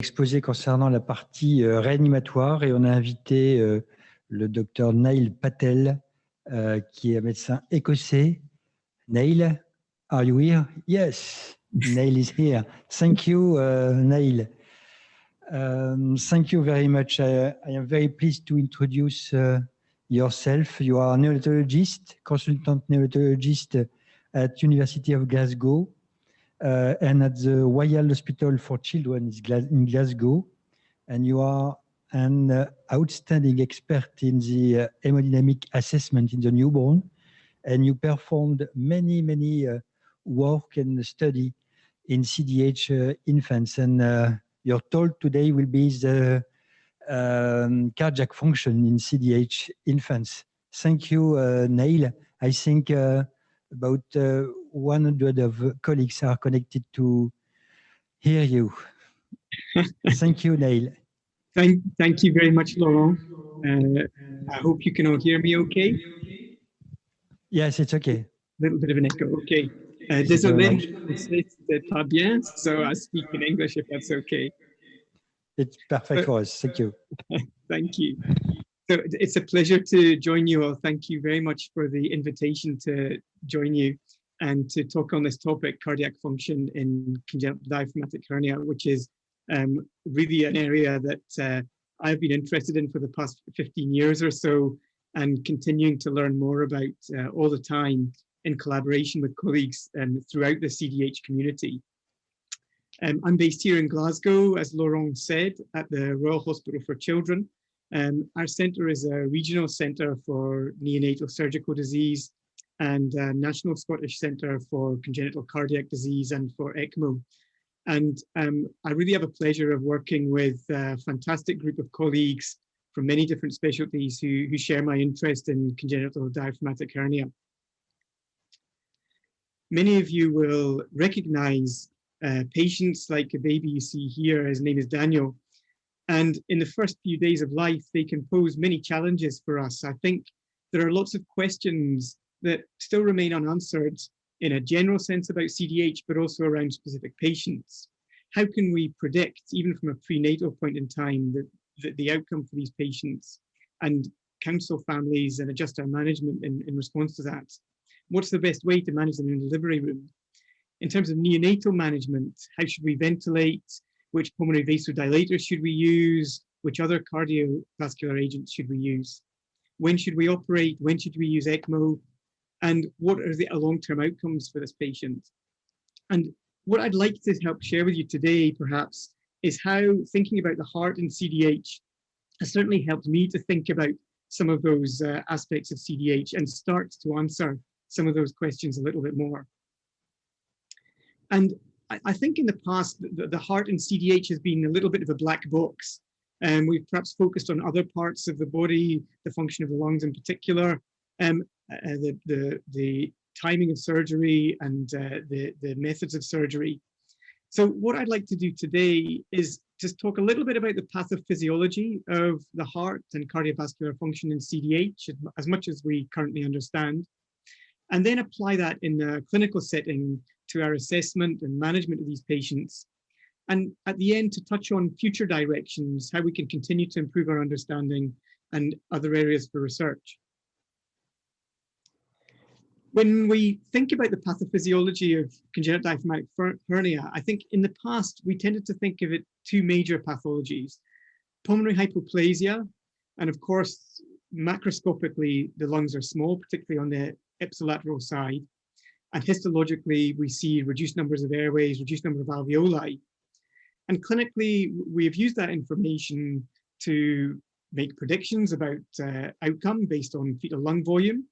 Exposé concernant la partie réanimatoire et on a invité le docteur Neil PATEL, qui est un médecin écossais. Neil, are you here? Yes, Neil is here. Thank you, Neil. Thank you very much. I am very pleased to introduce yourself. You are a neonatologist, consultant neonatologist at University of Glasgow. And at the Royal Hospital for Children in Glasgow, and you are an outstanding expert in the hemodynamic assessment in the newborn, and you performed many work and study in CDH infants, and your talk today will be the cardiac function in CDH infants. Thank you, Neil. I think about 100 of colleagues are connected to hear you. Thank you, Neil. Thank you very much, Laurent. I hope you can all hear me okay. Yes, it's okay. A little bit of an echo, okay. Désolé, c'est pas bien, so I speak in English if that's okay. It's perfect for us, thank you. Thank you. So it's a pleasure to join you all. Thank you very much for the invitation to join you and to talk on this topic, cardiac function in congenital diaphragmatic hernia, which is really an area that I've been interested in for the past 15 years or so, and continuing to learn more about all the time in collaboration with colleagues throughout the CDH community. I'm based here in Glasgow, as Laurent said, at the Royal Hospital for Children. Our centre is a regional centre for neonatal surgical disease and a National Scottish Centre for Congenital Cardiac Disease and for ECMO. And I really have a pleasure of working with a fantastic group of colleagues from many different specialties who share my interest in congenital diaphragmatic hernia. Many of you will recognise patients like a baby you see here. His name is Daniel. And in the first few days of life, they can pose many challenges for us. I think there are lots of questions that still remain unanswered in a general sense about CDH, but also around specific patients. How can we predict, even from a prenatal point in time, the outcome for these patients and counsel families and adjust our management in response to that? What's the best way to manage them in the delivery room? In terms of neonatal management, how should we ventilate? Which pulmonary vasodilators should we use? Which other cardiovascular agents should we use? When should we operate? When should we use ECMO? And what are the long-term outcomes for this patient? And what I'd like to help share with you today, perhaps, is how thinking about the heart in CDH has certainly helped me to think about some of those aspects of CDH and start to answer some of those questions a little bit more. And I think in the past, the heart in CDH has been a little bit of a black box. We've perhaps focused on other parts of the body, the function of the lungs in particular, the timing of surgery and the methods of surgery. So what I'd like to do today is just talk a little bit about the pathophysiology of the heart and cardiovascular function in CDH, as much as we currently understand, and then apply that in a clinical setting to our assessment and management of these patients. And at the end, to touch on future directions, how we can continue to improve our understanding and other areas for research. When we think about the pathophysiology of congenital diaphragmatic hernia, I think in the past, we tended to think of it two major pathologies: pulmonary hypoplasia, and of course, macroscopically, the lungs are small, particularly on the ipsilateral side. And histologically, we see reduced numbers of airways, reduced number of alveoli. And clinically, we have used that information to make predictions about outcome based on fetal lung volume,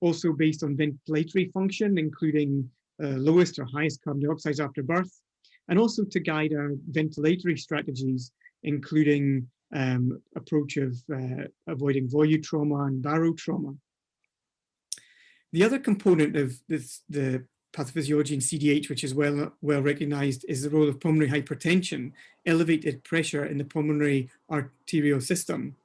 also based on ventilatory function, including lowest or highest carbon dioxide after birth, and also to guide our ventilatory strategies, including approach of avoiding volume trauma and barotrauma. The other component of the pathophysiology in CDH, which is well recognized, is the role of pulmonary hypertension, elevated pressure in the pulmonary arterial system.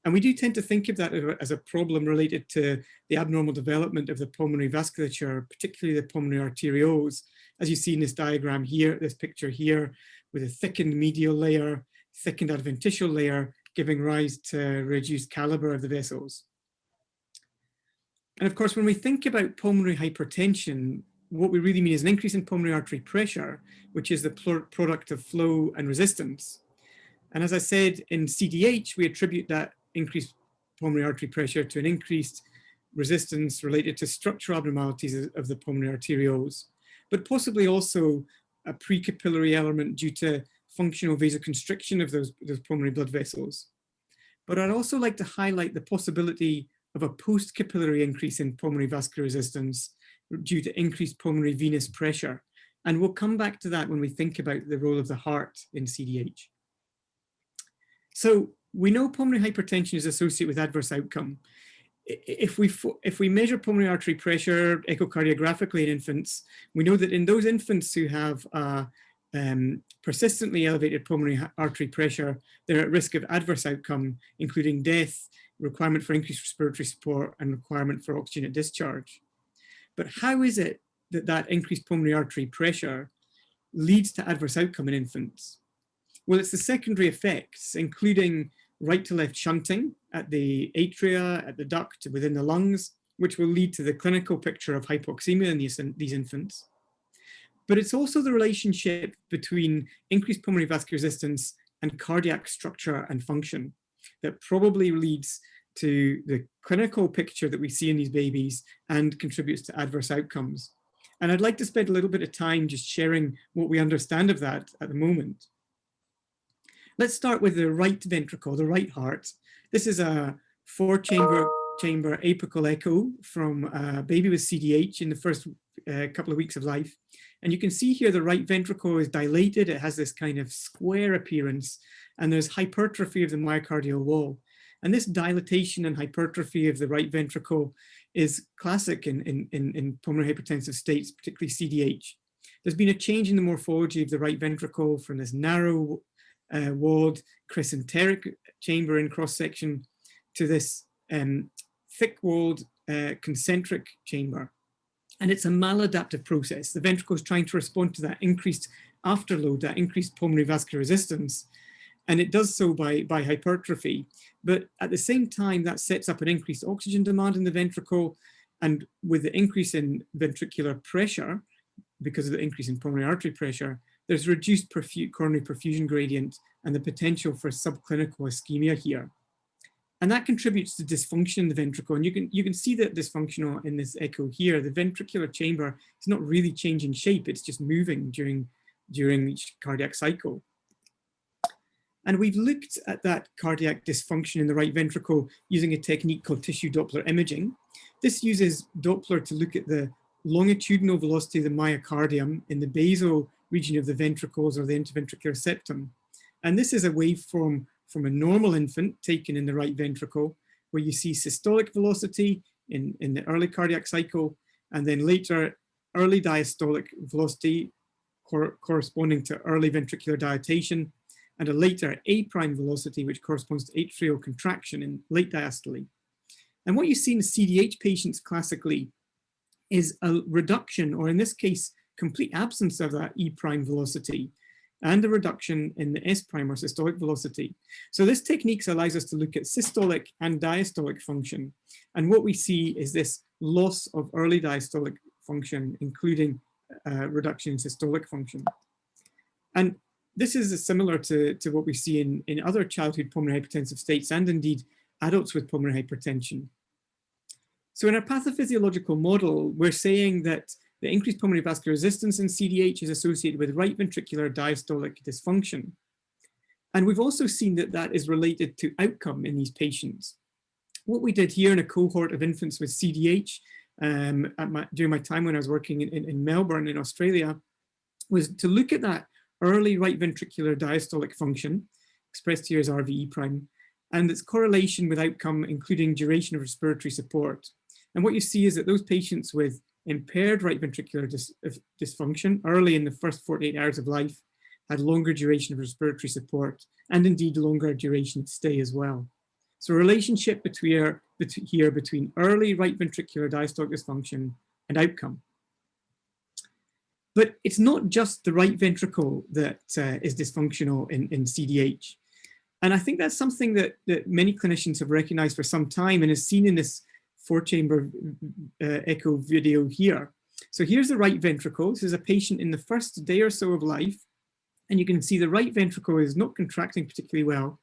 And we do tend to think of that as a problem related to the abnormal development of the pulmonary vasculature, particularly the pulmonary arterioles. As you see in this diagram here, this picture here, with a thickened medial layer, thickened adventitial layer, giving rise to reduced caliber of the vessels. And of course, when we think about pulmonary hypertension, what we really mean is an increase in pulmonary artery pressure, which is the product of flow and resistance. And as I said, in CDH, we attribute that increased pulmonary artery pressure to an increased resistance related to structural abnormalities of the pulmonary arterioles, but possibly also a precapillary element due to functional vasoconstriction of those pulmonary blood vessels. But I'd also like to highlight the possibility of a post-capillary increase in pulmonary vascular resistance due to increased pulmonary venous pressure. And we'll come back to that when we think about the role of the heart in CDH. So we know pulmonary hypertension is associated with adverse outcome. If we measure pulmonary artery pressure echocardiographically in infants, we know that in those infants who have persistently elevated pulmonary artery pressure, they're at risk of adverse outcome, including death, requirement for increased respiratory support, and requirement for oxygen at discharge. But how is it that that increased pulmonary artery pressure leads to adverse outcome in infants? Well, it's the secondary effects, including right to left shunting at the atria, at the duct, within the lungs, which will lead to the clinical picture of hypoxemia in these infants. But it's also the relationship between increased pulmonary vascular resistance and cardiac structure and function that probably leads to the clinical picture that we see in these babies and contributes to adverse outcomes. And I'd like to spend a little bit of time just sharing what we understand of that at the moment. Let's start with the right ventricle, the right heart. This is a 4-chamber apical echo from a baby with CDH in the first couple of weeks of life. And you can see here the right ventricle is dilated. It has this kind of square appearance, and there's hypertrophy of the myocardial wall. And this dilatation and hypertrophy of the right ventricle is classic in pulmonary hypertensive states, particularly CDH. There's been a change in the morphology of the right ventricle from this narrow walled crescenteric chamber in cross-section to this thick-walled concentric chamber. And it's a maladaptive process. The ventricle is trying to respond to that increased afterload, that increased pulmonary vascular resistance, and it does so by hypertrophy. But at the same time, that sets up an increased oxygen demand in the ventricle, and with the increase in ventricular pressure, because of the increase in pulmonary artery pressure, there's reduced coronary perfusion gradient and the potential for subclinical ischemia here. And that contributes to dysfunction in the ventricle. And you can see that dysfunctional in this echo here. The ventricular chamber is not really changing shape, it's just moving during each cardiac cycle. And we've looked at that cardiac dysfunction in the right ventricle using a technique called tissue Doppler imaging. This uses Doppler to look at the longitudinal velocity of the myocardium in the basal region of the ventricles or the interventricular septum. And this is a waveform from a normal infant taken in the right ventricle, where you see systolic velocity in the early cardiac cycle, and then later early diastolic velocity corresponding to early ventricular dilatation, and a later A' velocity, which corresponds to atrial contraction in late diastole. And what you see in CDH patients classically is a reduction, or in this case, complete absence of that E' velocity, and a reduction in the S' or systolic velocity. So this technique allows us to look at systolic and diastolic function. And what we see is this loss of early diastolic function, including reduction in systolic function. And this is similar to what we see in other childhood pulmonary hypertensive states, and indeed adults with pulmonary hypertension. So in our pathophysiological model, we're saying that the increased pulmonary vascular resistance in CDH is associated with right ventricular diastolic dysfunction. And we've also seen that that is related to outcome in these patients. What we did here in a cohort of infants with CDH during my time when I was working in Melbourne in Australia was to look at that early right ventricular diastolic function, expressed here as RVE', and its correlation with outcome, including duration of respiratory support. And what you see is that those patients with impaired right ventricular dysfunction early in the first 48 hours of life had longer duration of respiratory support, and indeed longer duration of stay as well. So a relationship between early right ventricular diastolic dysfunction and outcome. But it's not just the right ventricle that is dysfunctional in CDH. And I think that's something that many clinicians have recognized for some time and is seen in this 4-chamber echo video here. So here's the right ventricle. This is a patient in the first day or so of life. And you can see the right ventricle is not contracting particularly well.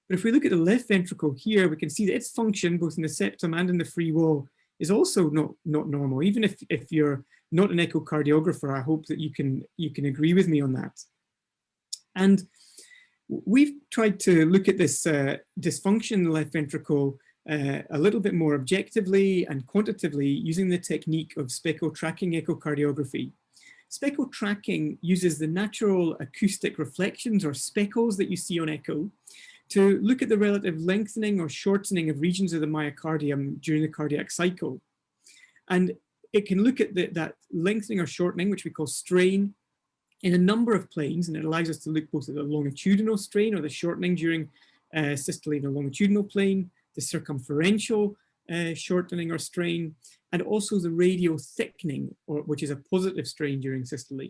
But if we look at the left ventricle here, we can see that its function, both in the septum and in the free wall, is also not normal. Even if you're not an echocardiographer, I hope that you can agree with me on that. And we've tried to look at this dysfunction in the left ventricle a little bit more objectively and quantitatively using the technique of speckle tracking echocardiography. Speckle tracking uses the natural acoustic reflections or speckles that you see on echo to look at the relative lengthening or shortening of regions of the myocardium during the cardiac cycle. And it can look at that lengthening or shortening, which we call strain, in a number of planes, and it allows us to look both at the longitudinal strain or the shortening during systole in the longitudinal plane, the circumferential shortening or strain, and also the radial thickening, which is a positive strain during systole.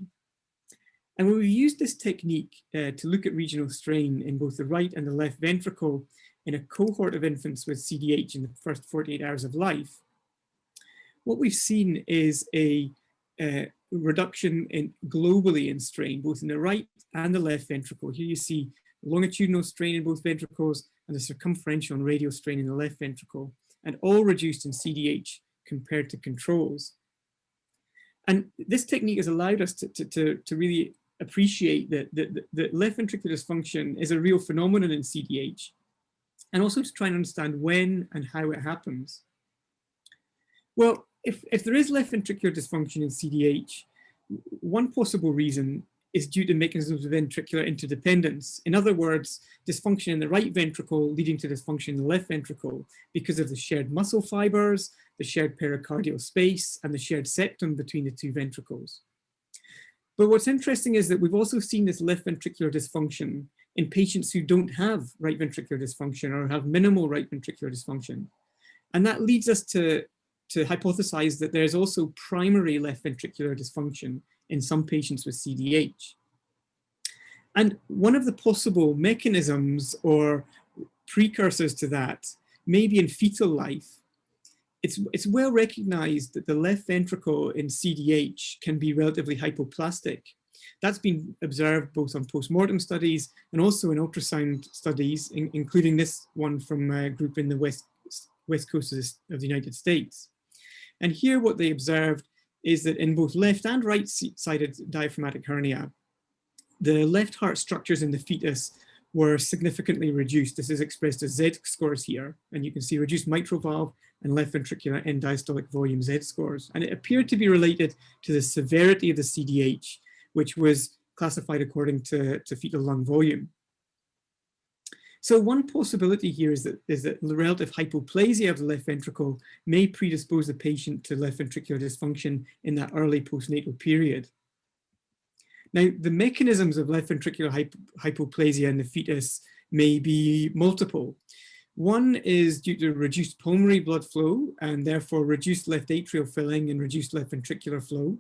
And when we used this technique to look at regional strain in both the right and the left ventricle in a cohort of infants with CDH in the first 48 hours of life, what we've seen is a reduction globally in strain, both in the right and the left ventricle. Here you see longitudinal strain in both ventricles and the circumferential and radial strain in the left ventricle, and all reduced in CDH compared to controls. And this technique has allowed us to really appreciate that left ventricular dysfunction is a real phenomenon in CDH, and also to try and understand when and how it happens. Well, if there is left ventricular dysfunction in CDH, one possible reason is due to mechanisms of ventricular interdependence. In other words, dysfunction in the right ventricle leading to dysfunction in the left ventricle because of the shared muscle fibers, the shared pericardial space, and the shared septum between the two ventricles. But what's interesting is that we've also seen this left ventricular dysfunction in patients who don't have right ventricular dysfunction or have minimal right ventricular dysfunction. And that leads us to hypothesize that there's also primary left ventricular dysfunction in some patients with CDH. And one of the possible mechanisms or precursors to that may be in fetal life. It's well recognized that the left ventricle in CDH can be relatively hypoplastic. That's been observed both on postmortem studies and also in ultrasound studies, including this one from a group in the west coast of the United States. And here what they observed is that in both left and right-sided diaphragmatic hernia, the left heart structures in the fetus were significantly reduced. This is expressed as Z scores here, and you can see reduced mitral valve and left ventricular end diastolic volume Z scores. And it appeared to be related to the severity of the CDH, which was classified according to fetal lung volume. So one possibility here is that the relative hypoplasia of the left ventricle may predispose the patient to left ventricular dysfunction in that early postnatal period. Now, the mechanisms of left ventricular hypoplasia in the fetus may be multiple. One is due to reduced pulmonary blood flow and therefore reduced left atrial filling and reduced left ventricular flow.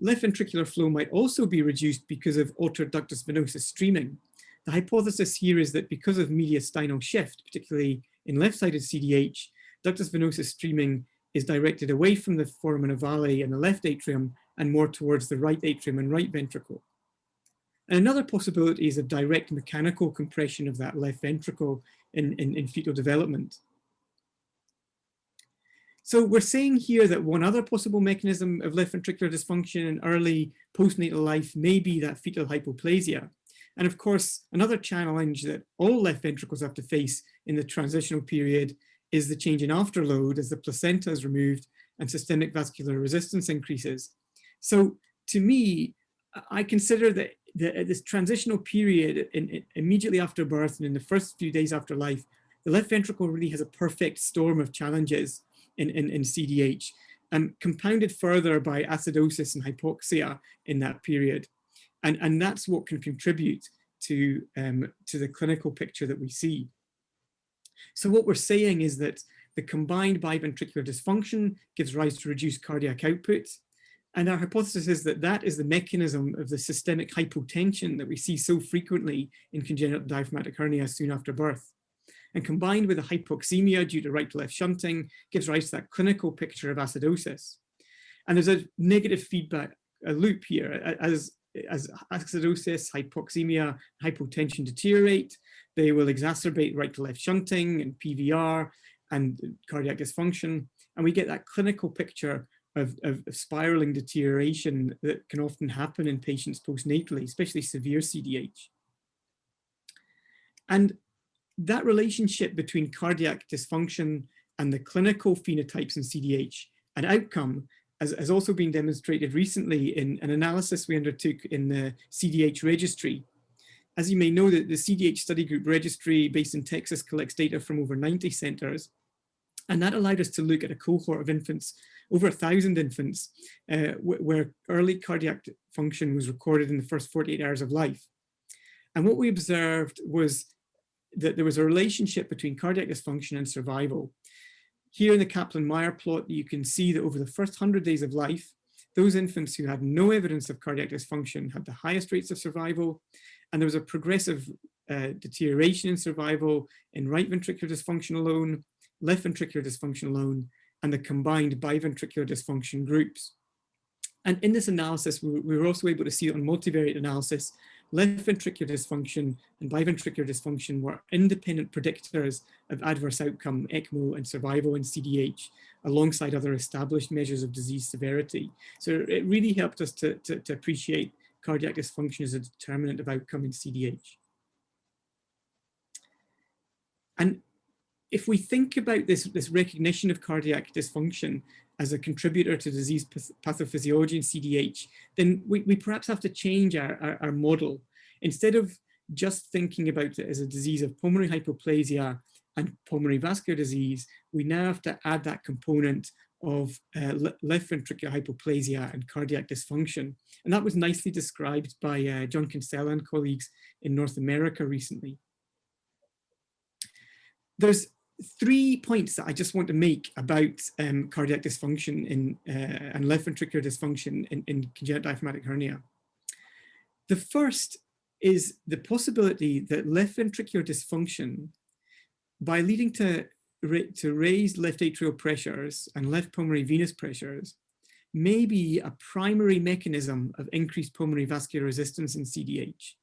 Left ventricular flow might also be reduced because of altered ductus venosus streaming. The hypothesis here is that because of mediastinal shift, particularly in left-sided CDH, ductus venosus streaming is directed away from the foramen ovale and the left atrium and more towards the right atrium and right ventricle. And another possibility is a direct mechanical compression of that left ventricle in fetal development. So we're saying here that one other possible mechanism of left ventricular dysfunction in early postnatal life may be that fetal hypoplasia. And of course, another challenge that all left ventricles have to face in the transitional period is the change in afterload as the placenta is removed and systemic vascular resistance increases. So to me, I consider that this transitional period immediately after birth and in the first few days after life, the left ventricle really has a perfect storm of challenges in CDH, and compounded further by acidosis and hypoxia in that period. And that's what can contribute to the clinical picture that we see. So what we're saying is that the combined biventricular dysfunction gives rise to reduced cardiac output. And our hypothesis is that that is the mechanism of the systemic hypotension that we see so frequently in congenital diaphragmatic hernia soon after birth. And combined with a hypoxemia due to right to left shunting gives rise to that clinical picture of acidosis. And there's a negative feedback loop here. As acidosis, hypoxemia, hypotension deteriorate, they will exacerbate right to left shunting and PVR and cardiac dysfunction. And we get that clinical picture of spiraling deterioration that can often happen in patients postnatally, especially severe CDH. And that relationship between cardiac dysfunction and the clinical phenotypes in CDH and outcome has also been demonstrated recently in an analysis we undertook in the CDH registry. As you may know, the CDH study group registry based in Texas collects data from over 90 centers. And that allowed us to look at a cohort of infants, over 1,000 infants, where early cardiac function was recorded in the first 48 hours of life. And what we observed was that there was a relationship between cardiac dysfunction and survival. Here in the Kaplan-Meier plot, you can see that over the first 100 days of life, those infants who had no evidence of cardiac dysfunction had the highest rates of survival, and there was a progressive deterioration in survival in right ventricular dysfunction alone, left ventricular dysfunction alone, and the combined biventricular dysfunction groups. And in this analysis, we were also able to see on multivariate analysis, left ventricular dysfunction and biventricular dysfunction were independent predictors of adverse outcome, ECMO, and survival in CDH, alongside other established measures of disease severity. So it really helped us to appreciate cardiac dysfunction as a determinant of outcome in CDH. And if we think about this recognition of cardiac dysfunction as a contributor to disease pathophysiology in CDH, then we perhaps have to change our model. Instead of just thinking about it as a disease of pulmonary hypoplasia and pulmonary vascular disease, we now have to add that component of left ventricular hypoplasia and cardiac dysfunction. And that was nicely described by John Kinsella and colleagues in North America recently. There's 3 points that I just want to make about cardiac dysfunction and left ventricular dysfunction in congenital diaphragmatic hernia. The first is the possibility that left ventricular dysfunction, by leading to raised left atrial pressures and left pulmonary venous pressures, may be a primary mechanism of increased pulmonary vascular resistance in CDH.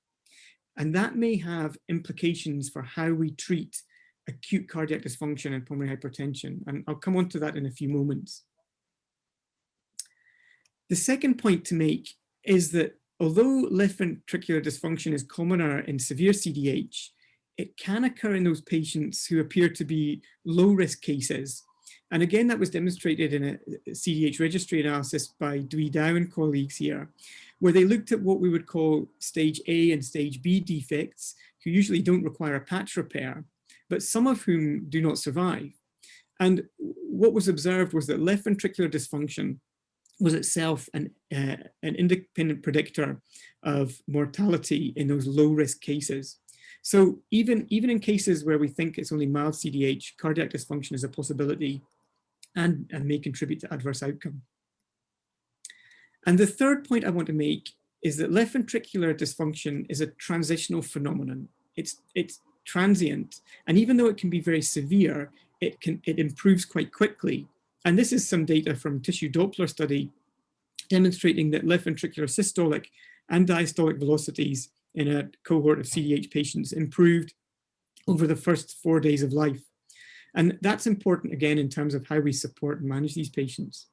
And that may have implications for how we treat acute cardiac dysfunction and pulmonary hypertension. And I'll come on to that in a few moments. The second point to make is that although left ventricular dysfunction is commoner in severe CDH, it can occur in those patients who appear to be low-risk cases. And again, that was demonstrated in a CDH registry analysis by Dui Dao and colleagues here, where they looked at what we would call stage A and stage B defects, who usually don't require a patch repair, but some of whom do not survive. And what was observed was that left ventricular dysfunction was itself an independent predictor of mortality in those low-risk cases. So even in cases where we think it's only mild CDH, cardiac dysfunction is a possibility and may contribute to adverse outcome. And the third point I want to make is that left ventricular dysfunction is a transitional phenomenon. It's transient, and even though it can be very severe, it improves quite quickly. And this is some data from tissue Doppler study demonstrating that left ventricular systolic and diastolic velocities in a cohort of CDH patients improved over the first 4 days of life. And that's important again in terms of how we support and manage these patients.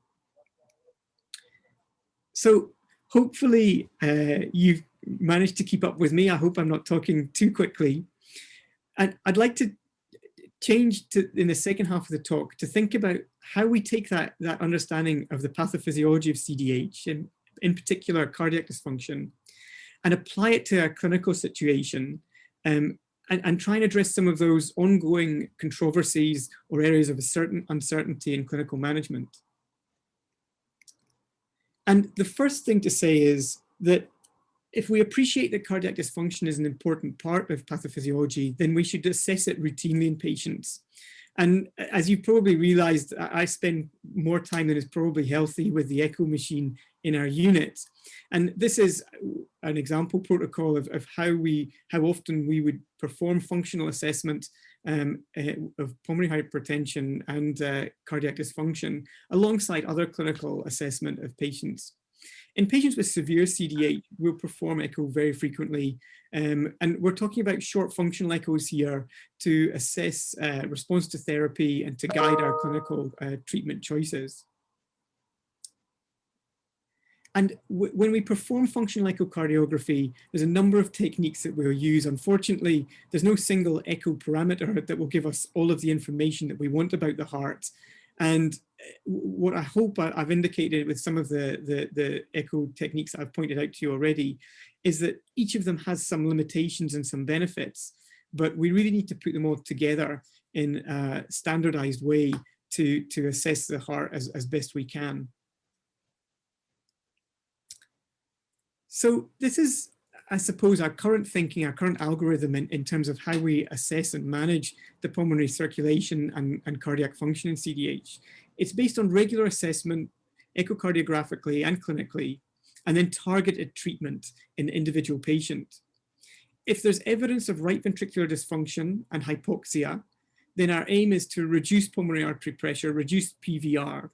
So hopefully you've managed to keep up with me. I hope I'm not talking too quickly. And I'd like to change to, in the second half of the talk, to think about how we take that understanding of the pathophysiology of CDH, and in particular cardiac dysfunction, and apply it to a clinical situation, and try and address some of those ongoing controversies or areas of a certain uncertainty in clinical management. And the first thing to say is that if we appreciate that cardiac dysfunction is an important part of pathophysiology, then we should assess it routinely in patients. And as you've probably realized, I spend more time than is probably healthy with the echo machine in our unit. And this is an example protocol of how often we would perform functional assessment of pulmonary hypertension and cardiac dysfunction alongside other clinical assessment of patients. In patients with severe CDH, we'll perform echo very frequently, and we're talking about short functional echoes here to assess response to therapy and to guide our clinical treatment choices. And when we perform functional echocardiography, there's a number of techniques that we'll use. Unfortunately, there's no single echo parameter that will give us all of the information that we want about the heart. And what I hope I've indicated with some of the echo techniques that I've pointed out to you already is that each of them has some limitations and some benefits, but we really need to put them all together in a standardized way to assess the heart as best we can. So this is, I suppose, our current thinking, our current algorithm in terms of how we assess and manage the pulmonary circulation and cardiac function in CDH. It's based on regular assessment, echocardiographically and clinically, and then targeted treatment in the individual patient. If there's evidence of right ventricular dysfunction and hypoxia, then our aim is to reduce pulmonary artery pressure, reduce PVR.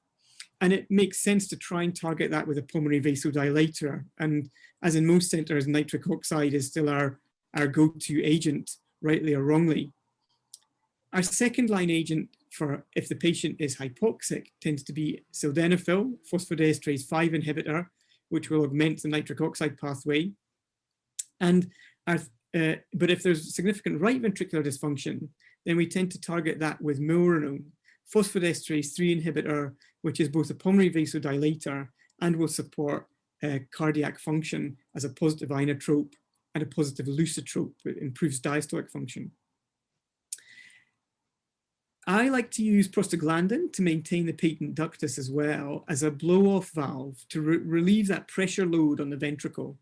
And it makes sense to try and target that with a pulmonary vasodilator. And as in most centers, nitric oxide is still our go-to agent, rightly or wrongly. Our second line agent for if the patient is hypoxic tends to be sildenafil, phosphodiesterase 5 inhibitor, which will augment the nitric oxide pathway. And but if there's significant right ventricular dysfunction, then we tend to target that with milrinone, phosphodiesterase 3 inhibitor, which is both a pulmonary vasodilator and will support cardiac function as a positive inotrope and a positive lusitrope. It improves diastolic function. I like to use prostaglandin to maintain the patent ductus as well as a blow-off valve to relieve that pressure load on the ventricle.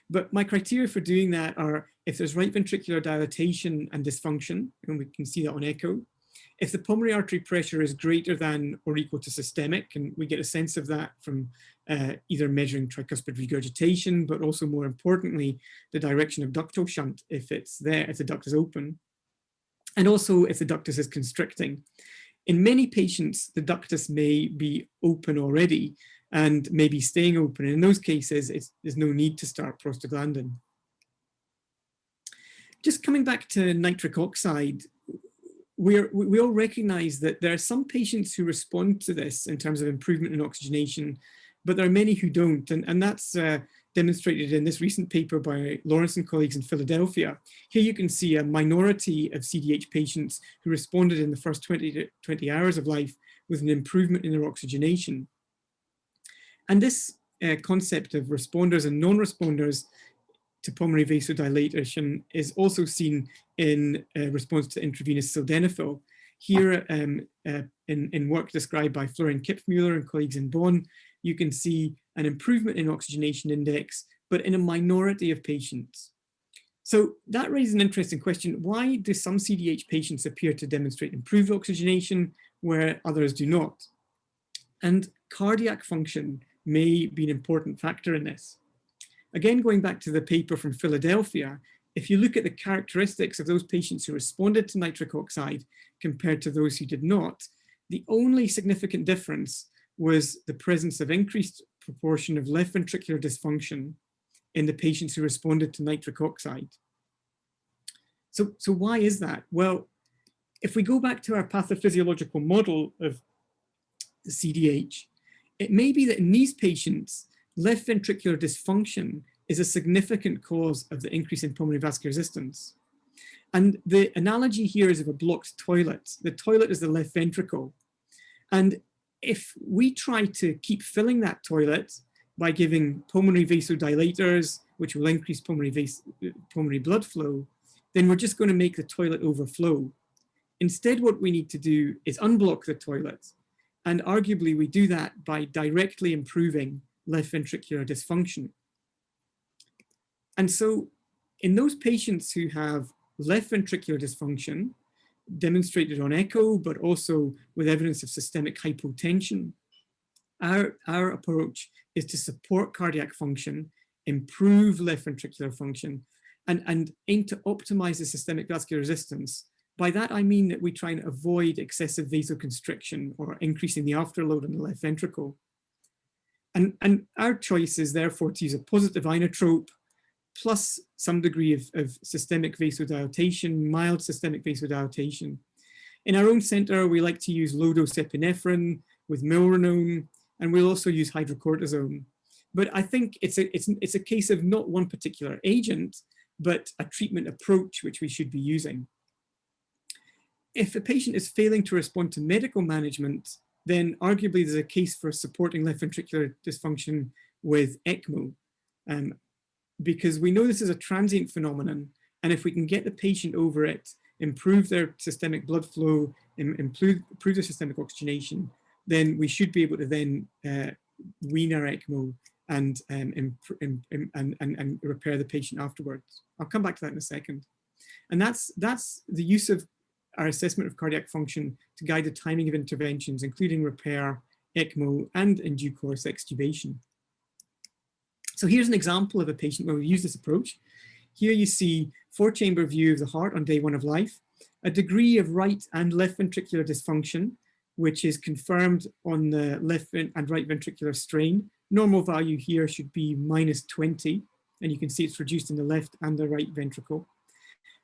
But my criteria for doing that are if there's right ventricular dilatation and dysfunction, and we can see that on echo, if the pulmonary artery pressure is greater than or equal to systemic, and we get a sense of that from either measuring tricuspid regurgitation, but also more importantly, the direction of ductal shunt if it's there, if the duct is open, and also if the ductus is constricting. In many patients, the ductus may be open already and may be staying open. And in those cases, there's no need to start prostaglandin. Just coming back to nitric oxide, we all recognize that there are some patients who respond to this in terms of improvement in oxygenation, but there are many who don't. And that's demonstrated in this recent paper by Lawrence and colleagues in Philadelphia. Here you can see a minority of CDH patients who responded in the first 20 hours of life with an improvement in their oxygenation. And this concept of responders and non-responders to pulmonary vasodilation is also seen in response to intravenous sildenafil. Here in work described by Florian Kipfmüller and colleagues in Bonn, you can see an improvement in oxygenation index, but in a minority of patients. So that raises an interesting question. Why do some CDH patients appear to demonstrate improved oxygenation where others do not? And cardiac function may be an important factor in this. Again, going back to the paper from Philadelphia, if you look at the characteristics of those patients who responded to nitric oxide compared to those who did not, the only significant difference was the presence of increased proportion of left ventricular dysfunction in the patients who responded to nitric oxide. So why is that? Well, if we go back to our pathophysiological model of the CDH, it may be that in these patients, left ventricular dysfunction is a significant cause of the increase in pulmonary vascular resistance. And the analogy here is of a blocked toilet. The toilet is the left ventricle. And if we try to keep filling that toilet by giving pulmonary vasodilators, which will increase pulmonary blood flow, then we're just going to make the toilet overflow. Instead, what we need to do is unblock the toilet. And arguably, we do that by directly improving left ventricular dysfunction. And so in those patients who have left ventricular dysfunction, demonstrated on echo, but also with evidence of systemic hypotension, Our approach is to support cardiac function, improve left ventricular function, and aim to optimize the systemic vascular resistance. By that, I mean that we try and avoid excessive vasoconstriction or increasing the afterload on the left ventricle. And our choice is therefore to use a positive inotrope plus some degree of systemic vasodilatation, mild systemic vasodilatation. In our own center, we like to use low-dose epinephrine with milrinone, and we'll also use hydrocortisone. But I think it's a case of not one particular agent, but a treatment approach which we should be using. If a patient is failing to respond to medical management, then arguably there's a case for supporting left ventricular dysfunction with ECMO, because we know this is a transient phenomenon, and if we can get the patient over it, improve their systemic blood flow, improve their systemic oxygenation, then we should be able to then wean our ECMO and repair the patient afterwards. I'll come back to that in a second. And that's the use of our assessment of cardiac function to guide the timing of interventions, including repair, ECMO, and in due course extubation. So here's an example of a patient where we use this approach. Here you see 4-chamber view of the heart on day 1 of life, a degree of right and left ventricular dysfunction, which is confirmed on the left and right ventricular strain. Normal value here should be -20, and you can see it's reduced in the left and the right ventricle.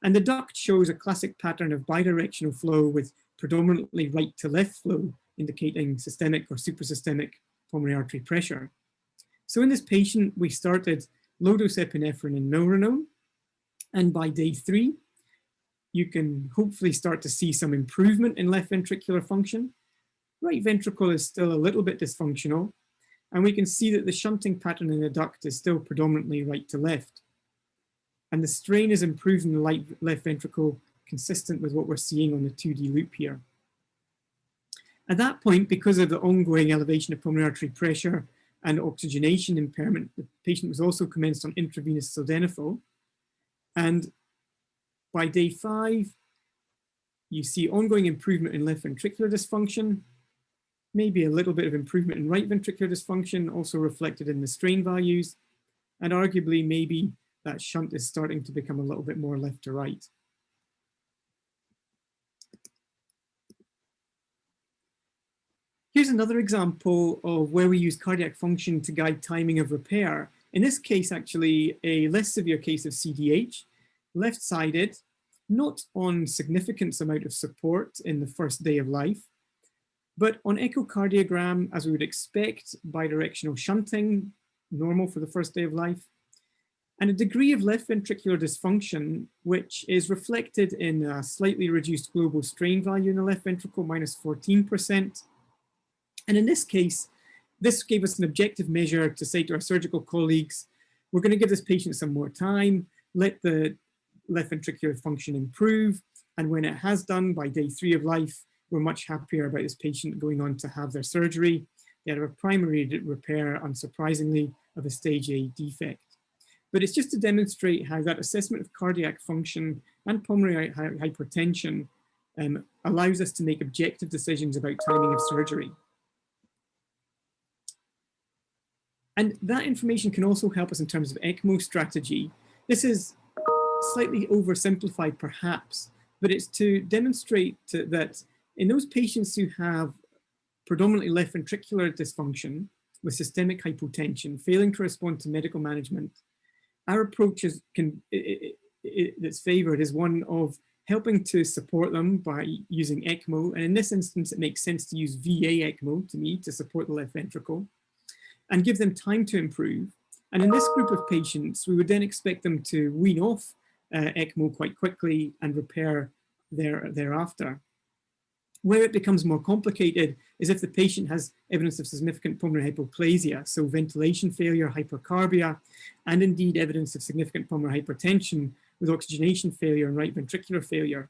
And the duct shows a classic pattern of bidirectional flow with predominantly right to left flow, indicating systemic or suprasystemic pulmonary artery pressure. So in this patient, we started low-dose epinephrine and milrinone, and by day 3, you can hopefully start to see some improvement in left ventricular function. Right ventricle is still a little bit dysfunctional, and we can see that the shunting pattern in the duct is still predominantly right to left. And the strain is improved in the left ventricle, consistent with what we're seeing on the 2D loop here. At that point, because of the ongoing elevation of pulmonary artery pressure and oxygenation impairment, the patient was also commenced on intravenous sildenafil. And by day 5, you see ongoing improvement in left ventricular dysfunction, maybe a little bit of improvement in right ventricular dysfunction, also reflected in the strain values, and arguably maybe that shunt is starting to become a little bit more left to right. Here's another example of where we use cardiac function to guide timing of repair. In this case, actually, a less severe case of CDH, left-sided, not on significant amount of support in the first day of life, but on echocardiogram, as we would expect, bidirectional shunting, normal for the first day of life, and a degree of left ventricular dysfunction, which is reflected in a slightly reduced global strain value in the left ventricle, -14%. And in this case, this gave us an objective measure to say to our surgical colleagues, we're going to give this patient some more time, let the left ventricular function improve, and when it has done by day 3 of life, we're much happier about this patient going on to have their surgery. They had a primary repair, unsurprisingly, of a stage A defect. But it's just to demonstrate how that assessment of cardiac function and pulmonary hypertension allows us to make objective decisions about timing of surgery. And that information can also help us in terms of ECMO strategy. This is slightly oversimplified perhaps, but it's to demonstrate that in those patients who have predominantly left ventricular dysfunction with systemic hypotension, failing to respond to medical management, our approach that's favored is one of helping to support them by using ECMO. And in this instance, it makes sense to use VA ECMO to me to support the left ventricle and give them time to improve. And in this group of patients, we would then expect them to wean off ECMO quite quickly and repair thereafter. Where it becomes more complicated is if the patient has evidence of significant pulmonary hypoplasia, so ventilation failure, hypercarbia, and indeed evidence of significant pulmonary hypertension with oxygenation failure and right ventricular failure.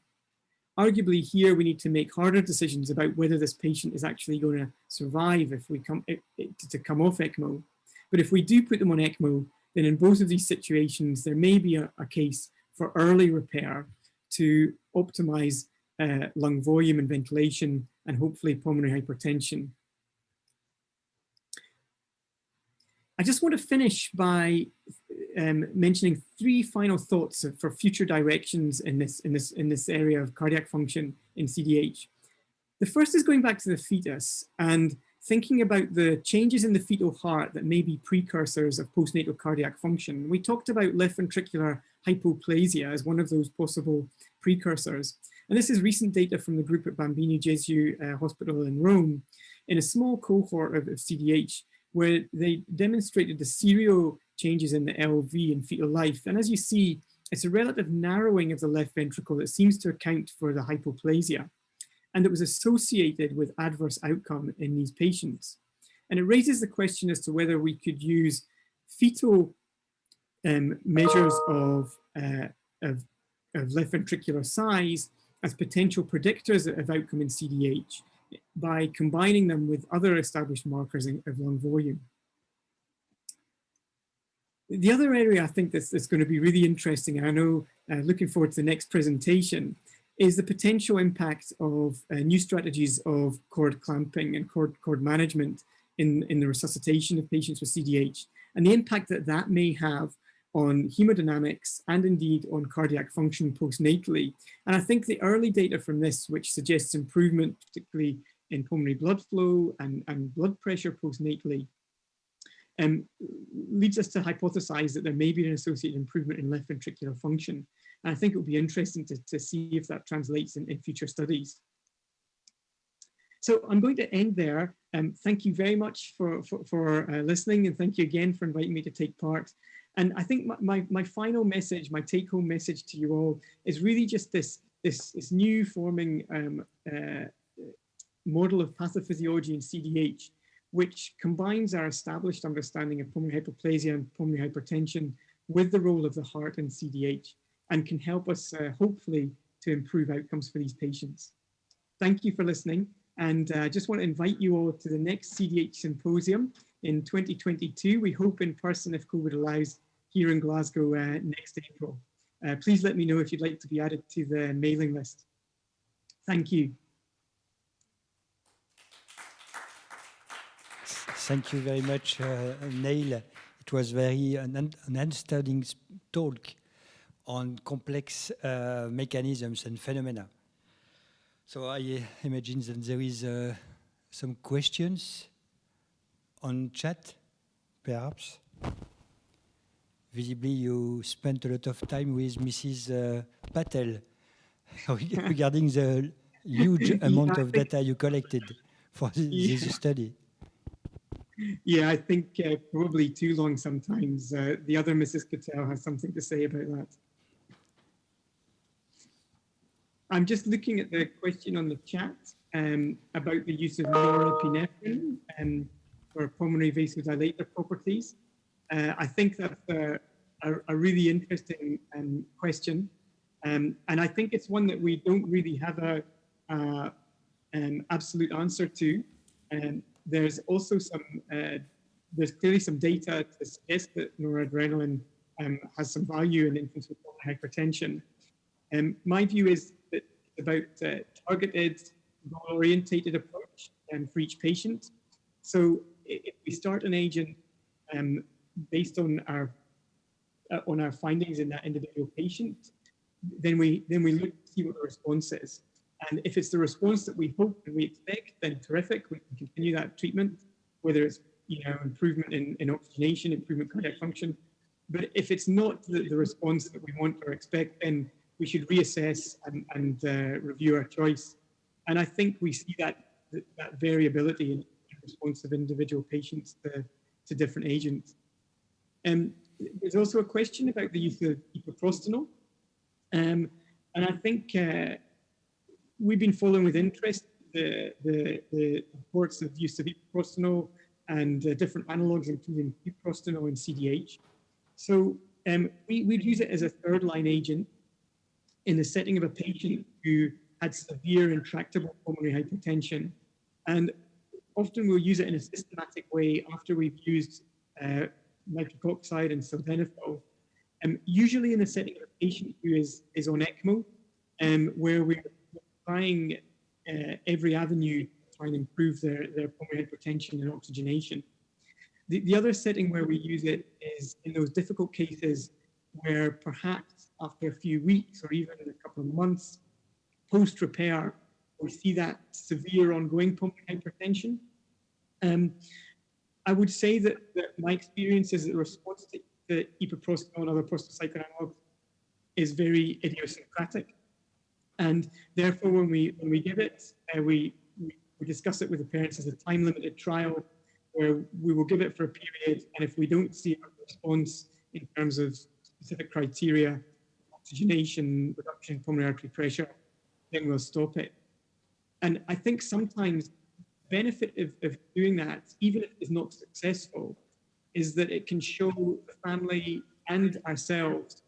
Arguably here we need to make harder decisions about whether this patient is actually going to survive if we come off ECMO. But if we do put them on ECMO, then in both of these situations, there may be a case for early repair to optimize lung volume and ventilation, and hopefully pulmonary hypertension. I just want to finish by mentioning 3 final thoughts for future directions in this area of cardiac function in CDH. The first is going back to the fetus and thinking about the changes in the fetal heart that may be precursors of postnatal cardiac function. We talked about left ventricular hypoplasia as one of those possible precursors. And this is recent data from the group at Bambini Gesù Hospital in Rome in a small cohort of CDH, where they demonstrated the serial changes in the LV in fetal life. And as you see, it's a relative narrowing of the left ventricle that seems to account for the hypoplasia. And it was associated with adverse outcome in these patients. And it raises the question as to whether we could use fetal measures of left ventricular size as potential predictors of outcome in CDH by combining them with other established markers of lung volume. The other area I think that's going to be really interesting, and I know looking forward to the next presentation, is the potential impact of new strategies of cord clamping and cord management in the resuscitation of patients with CDH, and the impact that that may have on hemodynamics and indeed on cardiac function postnatally. And I think the early data from this, which suggests improvement, particularly in pulmonary blood flow and blood pressure postnatally, leads us to hypothesize that there may be an associated improvement in left ventricular function. And I think it would be interesting to see if that translates in future studies. So I'm going to end there. Thank you very much for listening, and thank you again for inviting me to take part. And I think my final message, my take-home message to you all, is really just this new forming model of pathophysiology in CDH, which combines our established understanding of pulmonary hypoplasia and pulmonary hypertension with the role of the heart in CDH, and can help us hopefully to improve outcomes for these patients. Thank you for listening, and I just want to invite you all to the next CDH symposium in 2022. We hope in person if COVID allows, here in Glasgow next April. Please let me know if you'd like to be added to the mailing list. Thank you. Thank you very much, Neil. It was very an outstanding talk on complex mechanisms and phenomena. So I imagine that there is some questions on chat, perhaps. Visibly, you spent a lot of time with Mrs. Patel regarding the huge amount of data you collected for this study. Yeah, I think probably too long sometimes. The other Mrs. Patel has something to say about that. I'm just looking at the question on the chat about the use of norepinephrine for pulmonary vasodilator properties. I think that's a really interesting question. And I think it's one that we don't really have an absolute answer to. There's also there's clearly some data to suggest that noradrenaline has some value in infants with pulmonary hypertension. My view is that it's about targeted, goal-orientated approach for each patient. So if we start an agent based on our findings in that individual patient, then we look to see what the response is. And if it's the response that we hope and we expect, then terrific, we can continue that treatment, whether it's improvement in oxygenation, improvement in cardiac function. But if it's not the response that we want or expect, then we should reassess and review our choice. And I think we see that variability in response of individual patients to different agents. There's also a question about the use of epoprostenol. And I think we've been following with interest the reports of use of epoprostenol and different analogs, including epoprostenol and CDH. So we'd use it as a third-line agent in the setting of a patient who had severe intractable pulmonary hypertension. And often we'll use it in a systematic way after we've used nitric oxide and sildenafil, usually in the setting of a patient who is on ECMO, where we're trying every avenue to try and improve their pulmonary hypertension and oxygenation. The other setting where we use it is in those difficult cases where perhaps after a few weeks or even a couple of months post-repair, we see that severe ongoing pulmonary hypertension. I would say that my experience is that the response to epoprostenol and other prostacyclin analogs is very idiosyncratic. And therefore, when we give it, we discuss it with the parents as a time-limited trial where we will give it for a period, and if we don't see a response in terms of specific criteria, oxygenation, reduction in pulmonary artery pressure, then we'll stop it. And I think sometimes the benefit of doing that, even if it's not successful, is that it can show the family and ourselves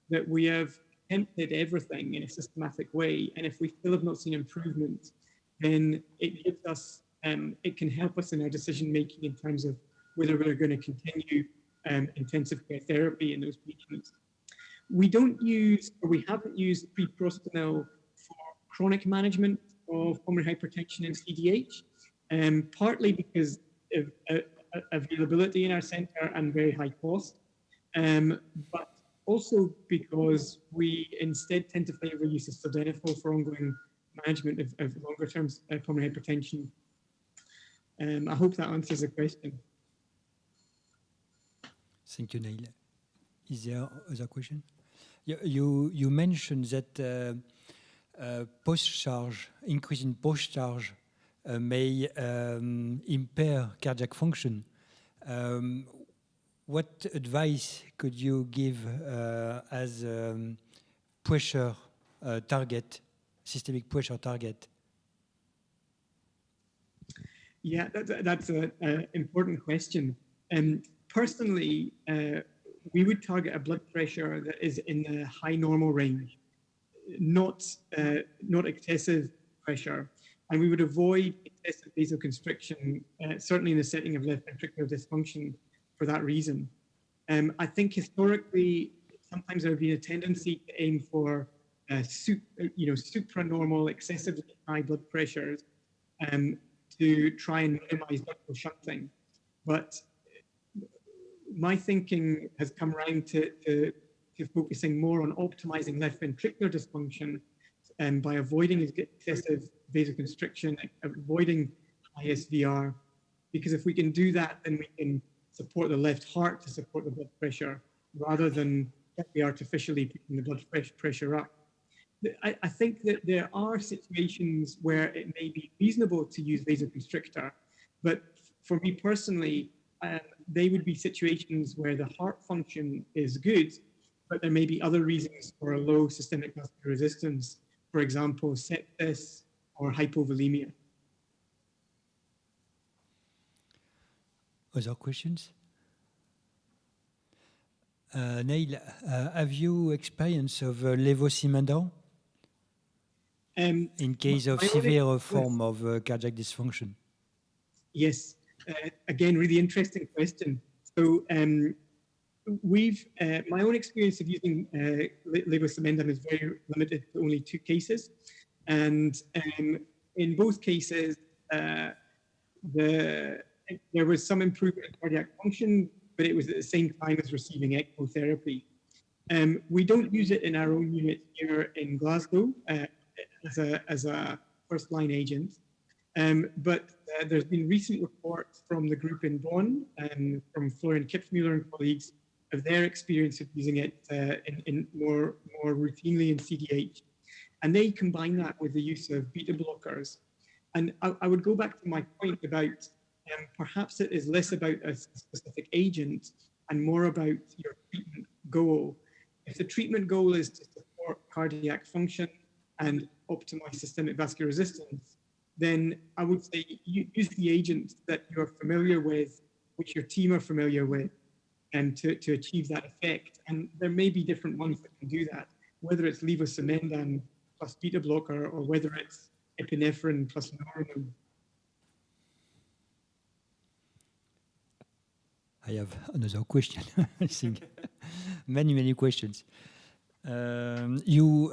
that we have attempted everything in a systematic way. And if we still have not seen improvement, then it gives us, it can help us in our decision making in terms of whether we're going to continue intensive care therapy in those patients. We don't use, or we haven't used treprostinil for chronic management of pulmonary hypertension and CDH, partly because of availability in our centre and very high cost, but also because we instead tend to favour use of sildenafil for ongoing management of longer-term pulmonary hypertension. I hope that answers the question. Thank you, Neil. Is there other question? You mentioned that post-charge, increase in post-charge may impair cardiac function. What advice could you give as pressure target, systemic pressure target? Yeah, that's an important question. Personally, we would target a blood pressure that is in the high normal range, not excessive pressure, and we would avoid excessive vasoconstriction, certainly in the setting of left ventricular dysfunction, for that reason. I think historically, sometimes there would be a tendency to aim for supranormal, excessively high blood pressures to try and minimize ductal shunting. But my thinking has come around to focusing more on optimizing left ventricular dysfunction by avoiding excessive vasoconstriction, avoiding high SVR, because if we can do that, then we can support the left heart to support the blood pressure rather than be artificially putting the blood pressure up. I think that there are situations where it may be reasonable to use vasoconstrictor, but for me personally, they would be situations where the heart function is good, but there may be other reasons for a low systemic vascular resistance, for example, sepsis or hypovolemia. Other questions? Neil, have you experience of levosimendan in case of severe form of cardiac dysfunction? Yes, again, really interesting question. So my own experience of using levosimendan is very limited to only 2 cases. And in both cases, there was some improvement in cardiac function, but it was at the same time as receiving ECMO therapy. We don't use it in our own unit here in Glasgow as a first-line agent. But there's been recent reports from the group in Bonn and from Florian Kipsmuller and colleagues of their experience of using it in more routinely in CDH. And they combine that with the use of beta blockers. And I would go back to my point about perhaps it is less about a specific agent and more about your treatment goal. If the treatment goal is to support cardiac function and optimize systemic vascular resistance, then I would say use the agent that you're familiar with, which your team are familiar with, and to achieve that effect. And there may be different ones that can do that, whether it's levosimendan plus beta blocker or whether it's epinephrine plus normal. I have another question. I think many questions. You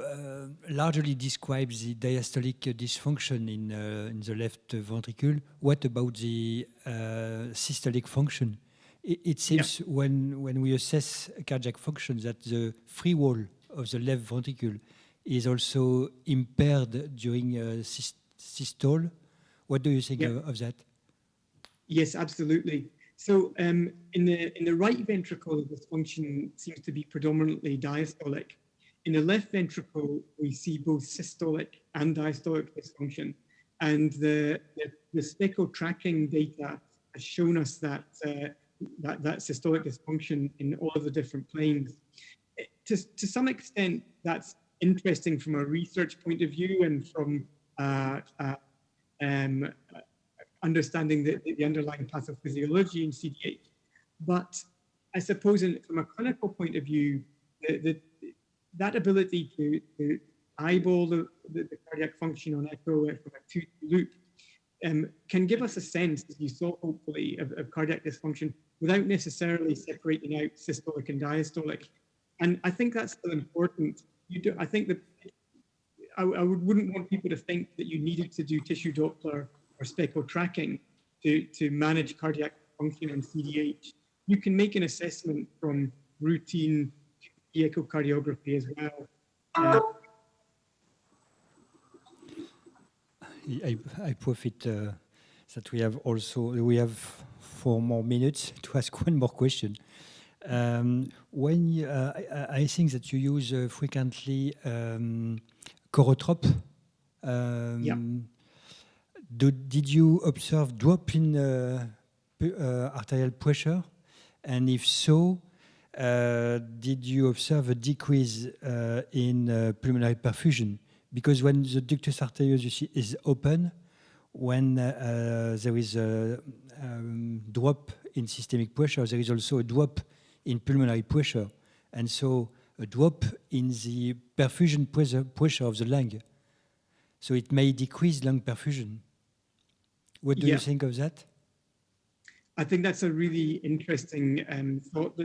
largely describe the diastolic dysfunction in the left ventricle. What about the systolic function? It seems when we assess cardiac function that the free wall of the left ventricle is also impaired during systole. What do you think of that? Yes, absolutely. So in the right ventricle, the function seems to be predominantly diastolic. In the left ventricle, we see both systolic and diastolic dysfunction. And the speckle tracking data has shown us that that systolic dysfunction in all of the different planes. To some extent, that's interesting from a research point of view and from understanding the underlying pathophysiology in CDH. But I suppose from a clinical point of view, that ability to eyeball the cardiac function on echo from a two loop can give us a sense, as you saw, hopefully, of cardiac dysfunction without necessarily separating out systolic and diastolic. And I think that's still important. I think that I wouldn't want people to think that you needed to do tissue Doppler or speckle tracking to manage cardiac function in CDH. You can make an assessment from routine echocardiography as well. I profit that we have 4 more minutes to ask one more question. When I think that you use frequently chorotrope. Did you observe drop in arterial pressure? And if so, did you observe a decrease in pulmonary perfusion? Because when the ductus arteriosus, you see, is open, when there is a drop in systemic pressure, there is also a drop in pulmonary pressure. And so a drop in the perfusion pressure of the lung. So it may decrease lung perfusion. What do you think of that? I think that's a really interesting thought.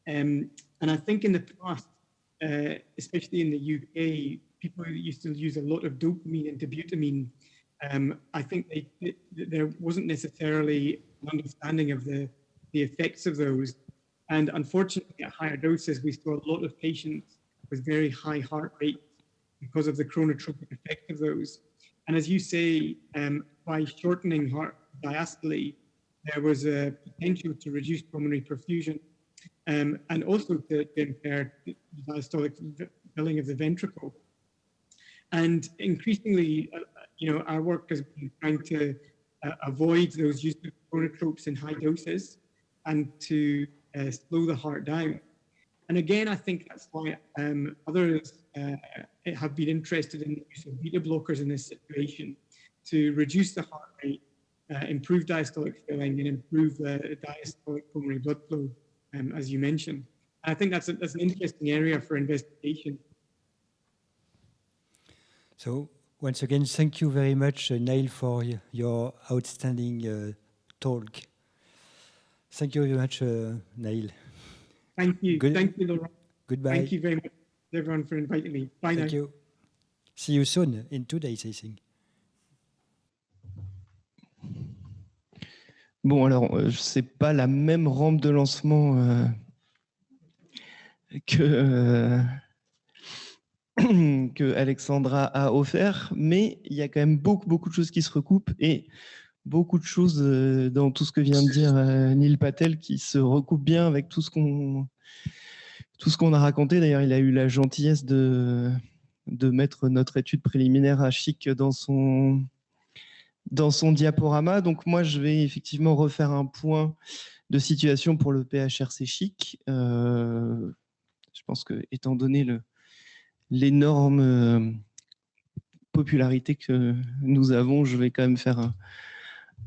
And I think in the past, especially in the UK, people used to use a lot of dopamine and butamine. I think there wasn't necessarily an understanding of the effects of those. And unfortunately, at higher doses, we saw a lot of patients with very high heart rate because of the chronotropic effect of those. And as you say, by shortening heart diastole, there was a potential to reduce pulmonary perfusion and also to impair the diastolic filling of the ventricle. And increasingly, our work has been trying to avoid those use of chronotropes in high doses and to slow the heart down. And again, I think that's why others have been interested in the use of beta blockers in this situation to reduce the heart rate, improve diastolic filling, and improve the diastolic pulmonary blood flow, as you mentioned. And I think that's an interesting area for investigation. So once again, thank you very much, Neil, for your outstanding talk. Thank you very much, Neil. Thank you. Thank you, Laurent. Goodbye. Thank you very much, everyone, for inviting me. Bye now. Thank you. See you soon, in 2 days, I think. Bon, alors, c'est pas la même rampe de lancement que Alexandra a offert, mais il y a quand même beaucoup de choses qui se recoupent et beaucoup de choses dans tout ce que vient de dire Neil Patel qui se recoupent bien avec tout ce qu'on a raconté. D'ailleurs, il a eu la gentillesse de mettre notre étude préliminaire à CHIC dans son diaporama. Donc moi, je vais effectivement refaire un point de situation pour le PHRC CHIC. Je pense que, étant donné l'énorme popularité que nous avons, je vais quand même faire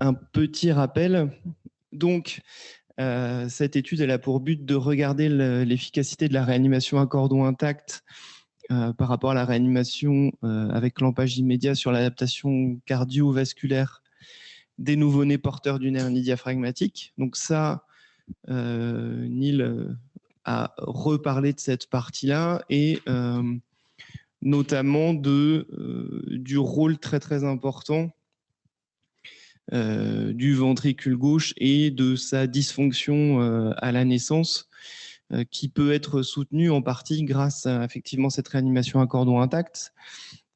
un petit rappel. Donc, cette étude, elle a pour but de regarder l'efficacité de la réanimation à cordon intact par rapport à la réanimation avec clampage immédiat sur l'adaptation cardiovasculaire des nouveau-nés porteurs d'une hernie diaphragmatique. Donc ça, Neil a reparlé de cette partie-là et notamment du rôle très important du ventricule gauche et de sa dysfonction à la naissance, qui peut être soutenue en partie grâce à effectivement cette réanimation à cordon intact.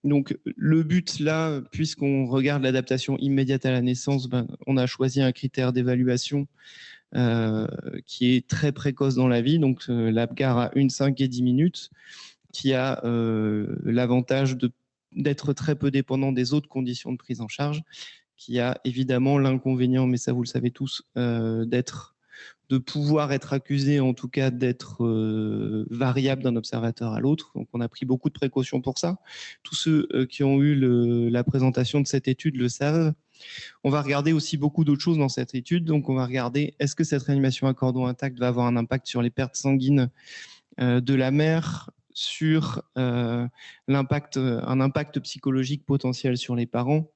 Donc le but là, puisqu'on regarde l'adaptation immédiate à la naissance, on a choisi un critère d'évaluation qui est très précoce dans la vie, donc l'APGAR à 1, 5 et 10 minutes, qui a l'avantage d'être très peu dépendant des autres conditions de prise en charge, qui a évidemment l'inconvénient, mais ça vous le savez tous, de pouvoir être accusé, en tout cas d'être variable d'un observateur à l'autre. Donc on a pris beaucoup de précautions pour ça. Tous ceux qui ont eu la présentation de cette étude le savent. On va regarder aussi beaucoup d'autres choses dans cette étude. Donc on va regarder, est-ce que cette réanimation à cordon intact va avoir un impact sur les pertes sanguines de la mère, sur un impact psychologique potentiel sur les parents.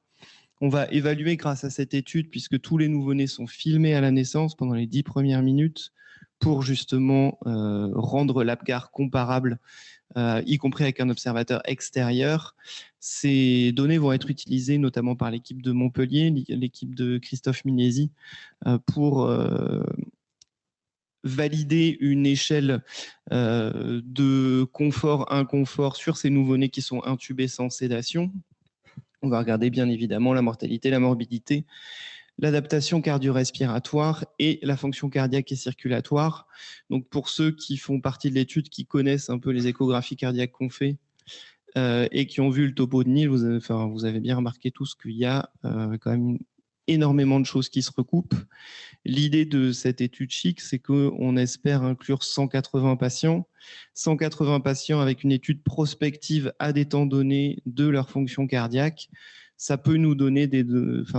On va évaluer grâce à cette étude, puisque tous les nouveau-nés sont filmés à la naissance pendant les 10 premières minutes pour justement rendre l'APGAR comparable, y compris avec un observateur extérieur. Ces données vont être utilisées notamment par l'équipe de Montpellier, l'équipe de Christophe Minesi, pour valider une échelle de confort-inconfort sur ces nouveau-nés qui sont intubés sans sédation. On va regarder bien évidemment la mortalité, la morbidité, l'adaptation cardio-respiratoire et la fonction cardiaque et circulatoire. Donc pour ceux qui font partie de l'étude, qui connaissent un peu les échographies cardiaques qu'on fait et qui ont vu le topo de Lille, vous avez bien remarqué tous qu'il y a quand même énormément de choses qui se recoupent. L'idée de cette étude CHIC, c'est qu'on espère inclure 180 patients. 180 patients avec une étude prospective à des temps donnés de leur fonction cardiaque. Ça peut nous donner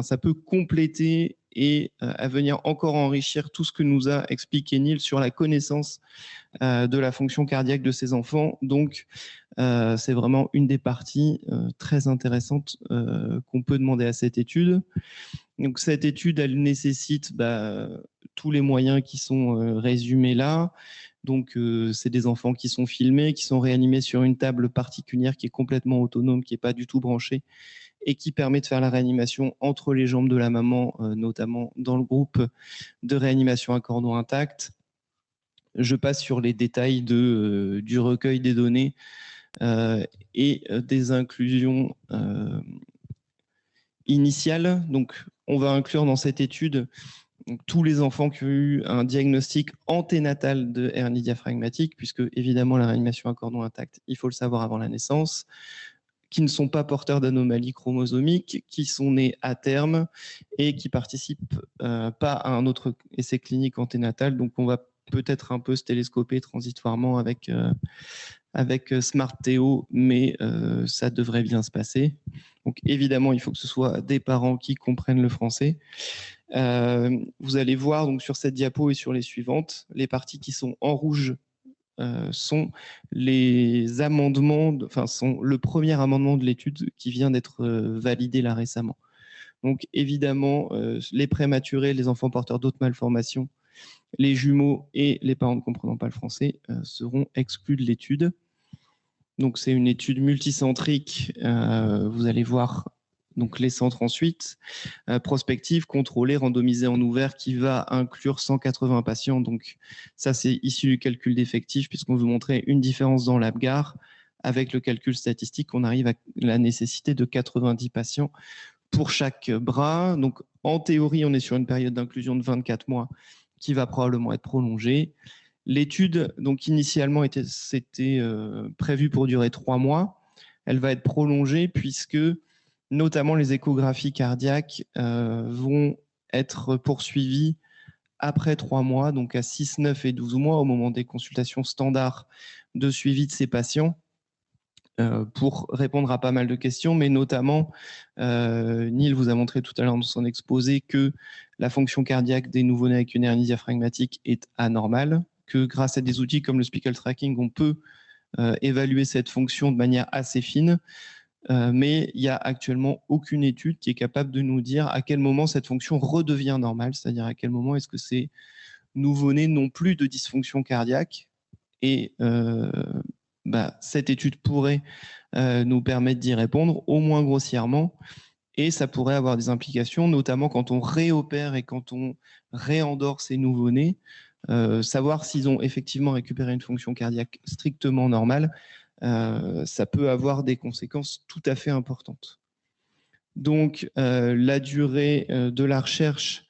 ça peut compléter et à venir encore enrichir tout ce que nous a expliqué Neil sur la connaissance de la fonction cardiaque de ces enfants. Donc, c'est vraiment une des parties très intéressantes qu'on peut demander à cette étude. Donc, cette étude, elle nécessite tous les moyens qui sont résumés là. Donc, c'est des enfants qui sont filmés, qui sont réanimés sur une table particulière qui est complètement autonome, qui n'est pas du tout branchée et qui permet de faire la réanimation entre les jambes de la maman, notamment dans le groupe de réanimation à cordon intact. Je passe sur les détails du recueil des données et des inclusions initiales. Donc, on va inclure dans cette étude tous les enfants qui ont eu un diagnostic anténatal de hernie diaphragmatique, puisque évidemment la réanimation à cordon intact, il faut le savoir avant la naissance, qui ne sont pas porteurs d'anomalies chromosomiques, qui sont nés à terme et qui participent pas à un autre essai clinique anténatal. Donc on va peut-être un peu se télescoper transitoirement avec Smart Théo, mais ça devrait bien se passer. Donc évidemment, il faut que ce soit des parents qui comprennent le français. Vous allez voir donc sur cette diapo et sur les suivantes, les parties qui sont en rouge sont les amendements, sont le premier amendement de l'étude qui vient d'être validé là récemment. Donc évidemment, les prématurés, les enfants porteurs d'autres malformations, les jumeaux et les parents ne comprenant pas le français seront exclus de l'étude. Donc c'est une étude multicentrique, vous allez voir donc les centres ensuite, prospective, contrôlée, randomisée en ouvert, qui va inclure 180 patients. Donc ça, c'est issu du calcul d'effectifs, puisqu'on veut montrer une différence dans l'APGAR. Avec le calcul statistique, on arrive à la nécessité de 90 patients pour chaque bras. Donc en théorie, on est sur une période d'inclusion de 24 mois qui va probablement être prolongée. L'étude, donc initialement, c'était prévu pour durer 3 mois. Elle va être prolongée puisque notamment les échographies cardiaques vont être poursuivies après 3 mois, donc à 6, 9 et 12 mois, au moment des consultations standards de suivi de ces patients, pour répondre à pas mal de questions, mais notamment, Neil vous a montré tout à l'heure dans son exposé que la fonction cardiaque des nouveau-nés avec une hernie diaphragmatique est anormale, que grâce à des outils comme le speckle tracking, on peut évaluer cette fonction de manière assez fine. Mais il n'y a actuellement aucune étude qui est capable de nous dire à quel moment cette fonction redevient normale, c'est-à-dire à quel moment est-ce que ces nouveau-nés n'ont plus de dysfonction cardiaque. Et cette étude pourrait nous permettre d'y répondre, au moins grossièrement. et ça pourrait avoir des implications, notamment quand on réopère et quand on réendort ces nouveau-nés, savoir s'ils ont effectivement récupéré une fonction cardiaque strictement normale, ça peut avoir des conséquences tout à fait importantes. Donc, la durée de la recherche,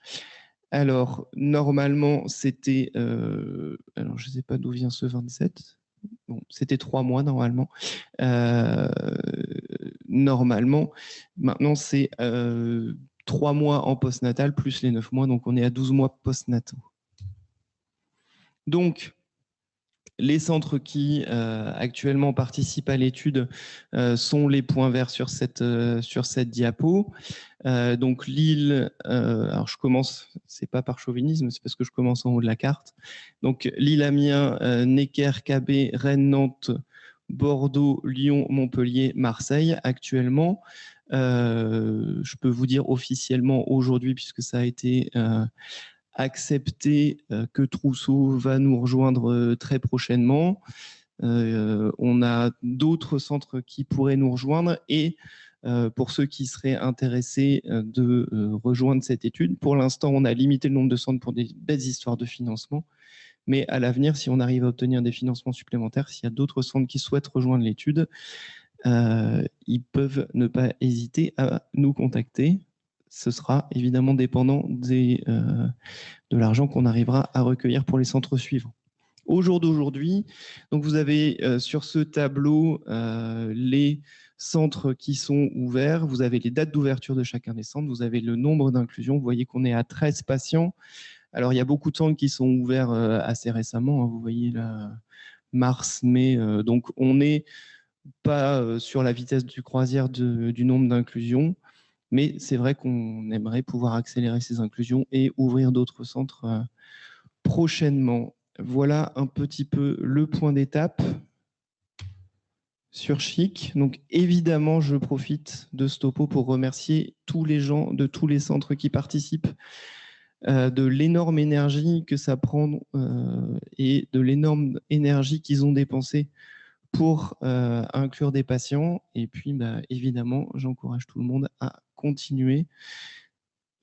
alors, normalement, c'était... alors, je ne sais pas d'où vient ce 27. Bon, c'était 3 mois, normalement. Normalement, maintenant, c'est 3 mois en postnatal plus les 9 mois. Donc, on est à 12 mois postnataux. Donc, les centres qui actuellement participent à l'étude sont les points verts sur cette diapo. Donc Lille, alors je commence, c'est pas par chauvinisme, c'est parce que je commence en haut de la carte. Donc Lille, Amiens, Necker, KB, Rennes, Nantes, Bordeaux, Lyon, Montpellier, Marseille actuellement. Je peux vous dire officiellement aujourd'hui, puisque ça a été accepter que Trousseau va nous rejoindre très prochainement. On a d'autres centres qui pourraient nous rejoindre et pour ceux qui seraient intéressés de rejoindre cette étude, pour l'instant, on a limité le nombre de centres pour des belles histoires de financement. Mais à l'avenir, si on arrive à obtenir des financements supplémentaires, s'il y a d'autres centres qui souhaitent rejoindre l'étude, ils peuvent ne pas hésiter à nous contacter. Ce sera évidemment dépendant de l'argent qu'on arrivera à recueillir pour les centres suivants. Au jour d'aujourd'hui, donc vous avez sur ce tableau les centres qui sont ouverts, vous avez les dates d'ouverture de chacun des centres, vous avez le nombre d'inclusions, vous voyez qu'on est à 13 patients. Alors il y a beaucoup de centres qui sont ouverts assez récemment, hein, vous voyez là, mars, mai, donc on n'est pas sur la vitesse du croisière du nombre d'inclusions. Mais c'est vrai qu'on aimerait pouvoir accélérer ces inclusions et ouvrir d'autres centres prochainement. Voilà un petit peu le point d'étape sur CHIC. Donc évidemment, je profite de ce topo pour remercier tous les gens de tous les centres qui participent, de l'énorme énergie que ça prend et de l'énorme énergie qu'ils ont dépensée pour inclure des patients. Et puis, bah, évidemment, j'encourage tout le monde à continuer.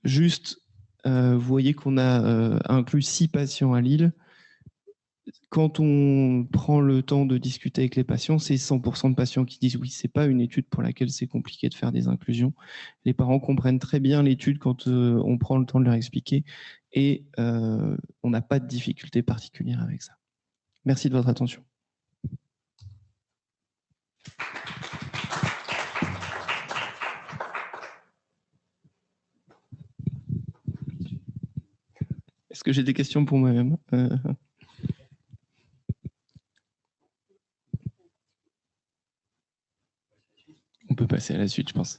Juste, vous voyez qu'on a inclus 6 patients à Lille. Quand on prend le temps de discuter avec les patients, c'est 100% de patients qui disent oui, ce n'est pas une étude pour laquelle c'est compliqué de faire des inclusions. Les parents comprennent très bien l'étude quand on prend le temps de leur expliquer et on n'a pas de difficulté particulière avec ça. Merci de votre attention. Est-ce que j'ai des questions pour moi-même? On peut passer à la suite, je pense.